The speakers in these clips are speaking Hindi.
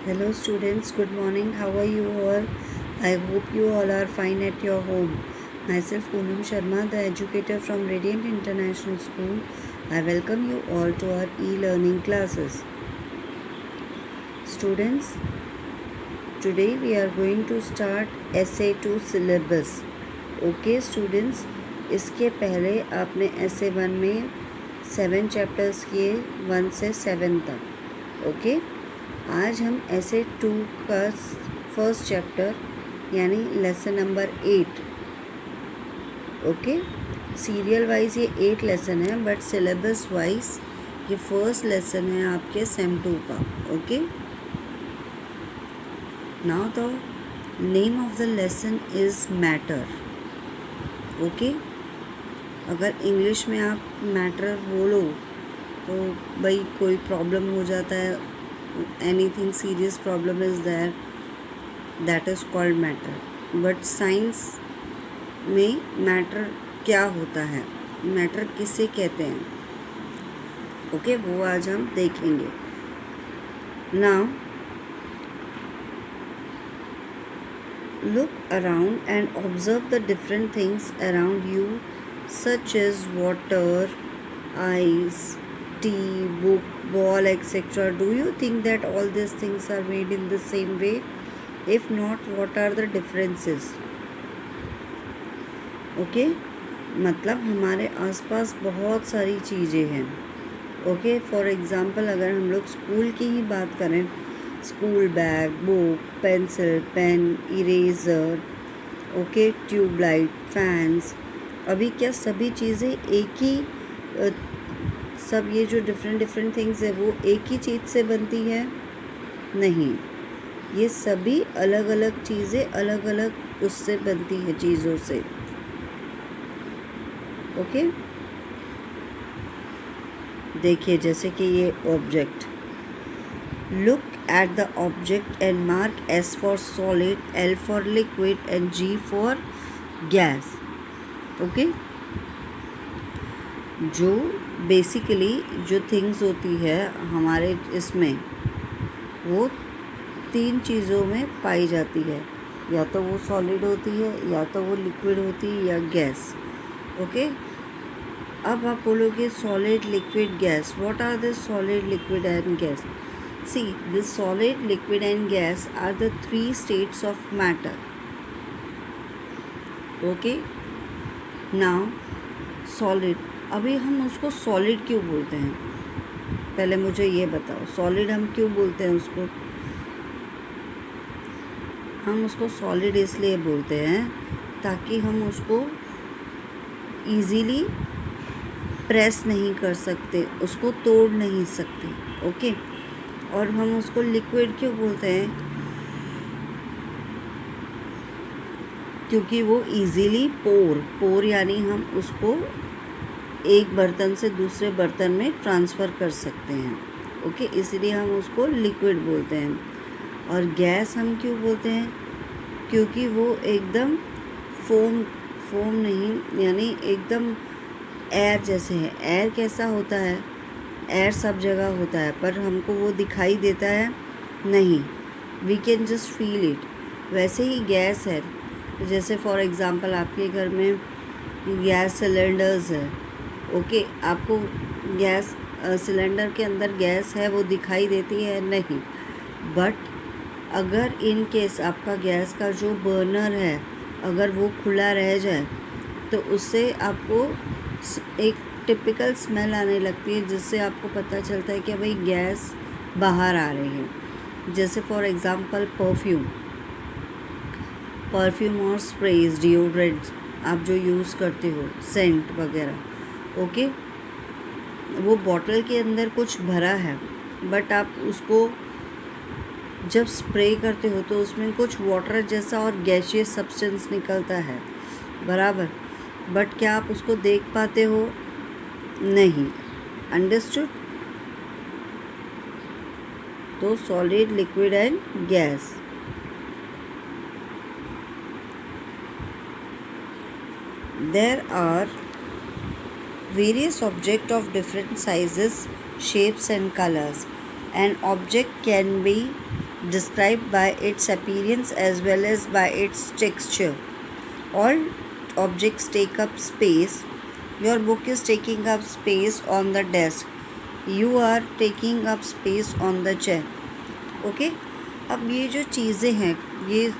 Hello students, good morning. How are you all? I hope you all are fine at your home. Myself Poonam Sharma, the educator from Radiant International School. I welcome you all to our e-learning classes. Students, today we are going to start SA2 syllabus. Okay students, इसके पहले आपने SA1 में 7 चैप्टर्स किए 1 से 7 तक. ओके आज हम SA2 का फर्स्ट चैप्टर यानी lesson number 8. Okay serial wise ये 8 लेसन है बट सिलेबस वाइज ये फर्स्ट लेसन है आपके सेम 2 का. Okay now the name of the lesson is matter. Okay अगर इंग्लिश में आप मैटर बोलो तो भाई कोई प्रॉब्लम हो जाता है, anything serious problem is there, that is called matter. but science में मैटर क्या होता है, मैटर किसे कहते हैं, ओके वो आज हम देखेंगे. Now look around and observe the different things around you such as water, ice, tea, book, ball, etc. Do you think that all these things are made in the same way? If not, what are the differences? Okay? मतलब हमारे आसपास बहुत सारी चीज़ें हैं. ओके फॉर एग्ज़ाम्पल अगर हम लोग स्कूल की ही बात करें, school bag, book, pencil, pen, eraser, okay tube light, fans. अभी क्या सभी चीज़ें एक ही सब ये जो डिफरेंट थिंग्स है वो एक ही चीज़ से बनती है? नहीं, ये सभी अलग अलग चीज़ें अलग अलग उससे बनती है, चीज़ों से. ओके देखिए जैसे कि ये object. Look at the object and mark S for solid, L for liquid and G for gas. Okay जो बेसिकली जो थिंग्स होती है हमारे इसमें वो 3 चीज़ों में पाई जाती है, या तो वो सॉलिड होती है, या तो वो लिक्विड होती है, या गैस. ओके अब आप बोलोगे solid, liquid, gas. What are the solid, liquid and gas? See, the solid, liquid and gas are the 3 states of matter. Okay? Now, solid. अभी हम उसको solid क्यों बोलते हैं? पहले मुझे ये बताओ, solid हम क्यों बोलते हैं उसको? हम उसको solid इसलिए बोलते हैं ताकि हम उसको easily प्रेस नहीं कर सकते, उसको तोड़ नहीं सकते. ओके और हम उसको लिक्विड क्यों बोलते हैं? क्योंकि वो इजीली पोर यानी हम उसको एक बर्तन से दूसरे बर्तन में ट्रांसफ़र कर सकते हैं. ओके इसलिए हम उसको लिक्विड बोलते हैं. और गैस हम क्यों बोलते हैं? क्योंकि वो एकदम फोम नहीं, यानी एकदम एयर जैसे है. एयर कैसा होता है? एयर सब जगह होता है पर हमको वो दिखाई देता है नहीं, we can just feel it. वैसे ही गैस है, जैसे फॉर एग्ज़ाम्पल आपके घर में गैस सिलेंडर्स है. ओके आपको गैस सिलेंडर के अंदर गैस है वो दिखाई देती है नहीं, बट अगर इन केस आपका गैस का जो बर्नर है अगर वो खुला रह जाए तो उससे आपको एक टिपिकल स्मेल आने लगती है जिससे आपको पता चलता है कि भाई गैस बाहर आ रही है. जैसे फॉर एग्ज़ाम्पल परफ्यूम और स्प्रेज, डिओड्रेंट आप जो यूज़ करते हो, सेंट वगैरह. ओके वो बॉटल के अंदर कुछ भरा है बट आप उसको जब स्प्रे करते हो तो उसमें कुछ वाटर जैसा और गैसियस सब्सटेंस निकलता है, बराबर. बट क्या आप उसको देख पाते हो? नहीं. अंडरस्टूड? तो solid, liquid and gas. There are various objects of different sizes, shapes and colors. An object can be described by its appearance as well as by its texture. All objects take up space. Your book is taking up space on the desk. You are taking up space on the chair. Okay अब ये जो चीज़ें हैं, ये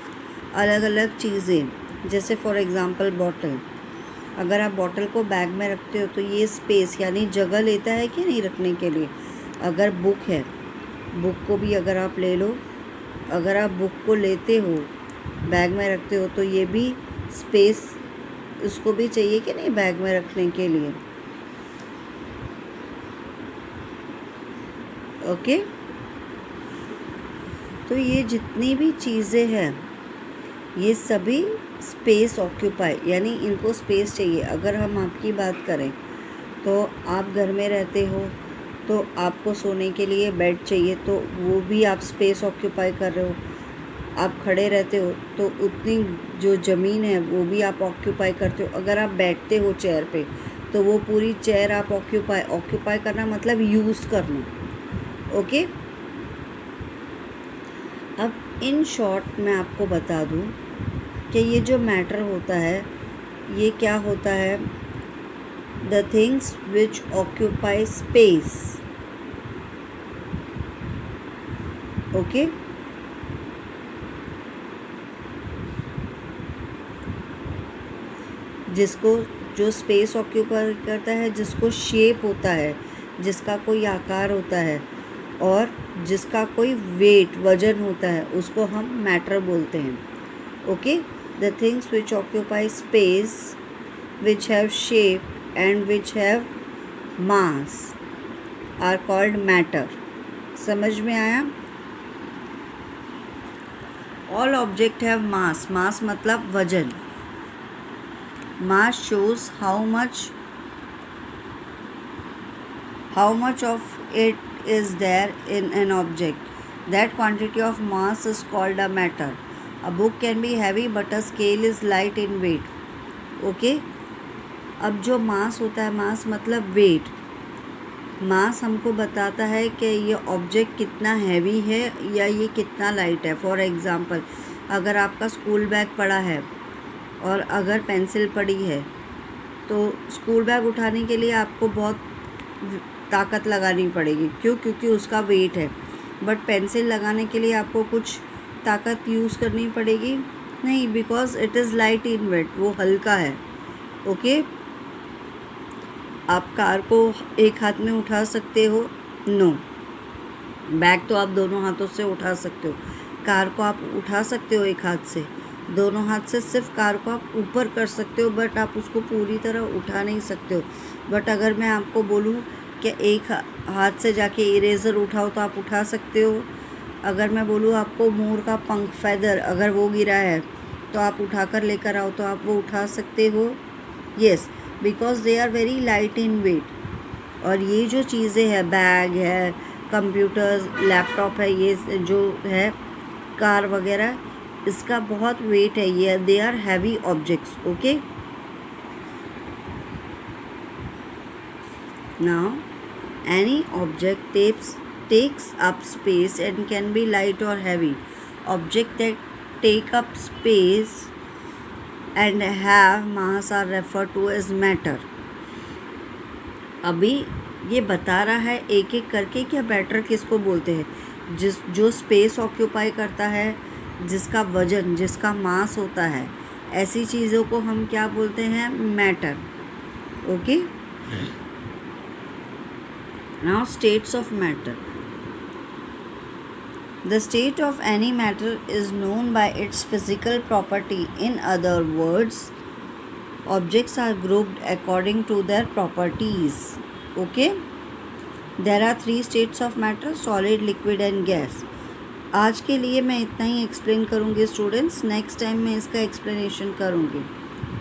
अलग अलग चीज़ें, जैसे फॉर एग्ज़ाम्पल बॉटल, अगर आप बॉटल को बैग में रखते हो तो ये स्पेस यानी जगह लेता है कि नहीं रखने के लिए। अगर बुक है, बुक को भी अगर आप ले लो, अगर आप बुक को लेते हो बैग में रखते हो तो ये भी स्पेस उसको भी चाहिए कि नहीं बैग में रखने के लिए। ओके तो ये जितनी भी चीज़ें हैं ये सभी स्पेस ऑक्यूपाई यानी इनको स्पेस चाहिए। अगर हम आपकी बात करें तो आप घर में रहते हो तो आपको सोने के लिए बेड चाहिए, तो वो भी आप स्पेस ऑक्यूपाई कर रहे हो। आप खड़े रहते हो तो उतनी जो ज़मीन है वो भी आप ऑक्यूपाई करते हो। अगर आप बैठते हो चेयर पे तो वो पूरी चेयर आप ऑक्यूपाई करना मतलब यूज़ करना। ओके अब इन शॉर्ट मैं आपको बता दूं कि ये जो मैटर होता है ये क्या होता है, the things which occupy space. Okay जिसको जो स्पेस ऑक्यूपाई करता है, जिसको शेप होता है, जिसका कोई आकार होता है और जिसका कोई वेट वजन होता है, उसको हम मैटर बोलते हैं। Okay the things which occupy space, which have shape and which have mass are called matter. समझ में आया? All object have mass. Mass मतलब वजन। Mass shows how much of it is there in an object. That quantity of mass is called a matter. A book can be heavy but a scale is light in weight. Okay? अब जो मास होता है, मास मतलब वेट। मास हमको बताता है कि ये ऑब्जेक्ट कितना हैवी है या ये कितना लाइट है। फॉर एग्ज़ाम्पल अगर आपका स्कूल बैग पड़ा है और अगर पेंसिल पड़ी है तो स्कूल बैग उठाने के लिए आपको बहुत ताकत लगानी पड़ेगी। क्यों? क्योंकि उसका वेट है। बट पेंसिल लगाने के लिए आपको कुछ ताकत यूज़ करनी पड़ेगी नहीं, because it is light in weight, वो हल्का है। ओके आप कार को एक हाथ में उठा सकते हो? नो। बैग तो आप दोनों हाथों से उठा सकते हो। कार को आप उठा सकते हो एक हाथ से, दोनों हाथ से सिर्फ कार को आप ऊपर कर सकते हो, बट आप उसको पूरी तरह उठा नहीं सकते हो। बट अगर मैं आपको बोलूँ कि एक हाथ से जाके इरेज़र उठाओ तो आप उठा सकते हो। अगर मैं बोलूँ आपको मोर का पंख फैदर अगर वो गिरा है तो आप उठाकर लेकर आओ तो आप वो उठा सकते हो। Yes, because they are very light in weight. और ये जो चीज़ें हैं, बैग है, कंप्यूटर्स, लैपटॉप है, ये जो है कार वगैरह, इसका बहुत वेट है, ये they are heavy objects. Okay now any object takes up space and can be light or heavy. Objects that take up space and have mass are referred to as matter. अभी ये बता रहा है एक एक करके कि मैटर किसको बोलते हैं। जो स्पेस ऑक्यूपाई करता है, जिसका वजन, जिसका मास होता है, ऐसी चीज़ों को हम क्या बोलते हैं? Matter. Okay Now states of matter. The state of any matter is known by its physical property. In other words, objects are grouped according to their properties. Okay? There are 3 states of matter: solid, liquid and gas. आज के लिए मैं इतना ही एक्सप्लेन करूँगी स्टूडेंट्स, नेक्स्ट टाइम मैं इसका एक्सप्लेनेशन करूँगी।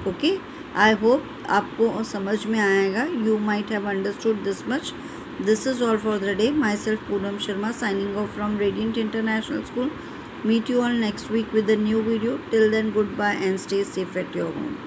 ओके आई होप आपको समझ में आएगा। You might have understood this much. This is all for the day. Myself Poonam Sharma signing off from Radiant International School. Meet you all next week with a new video. Till then, goodbye and stay safe at your home.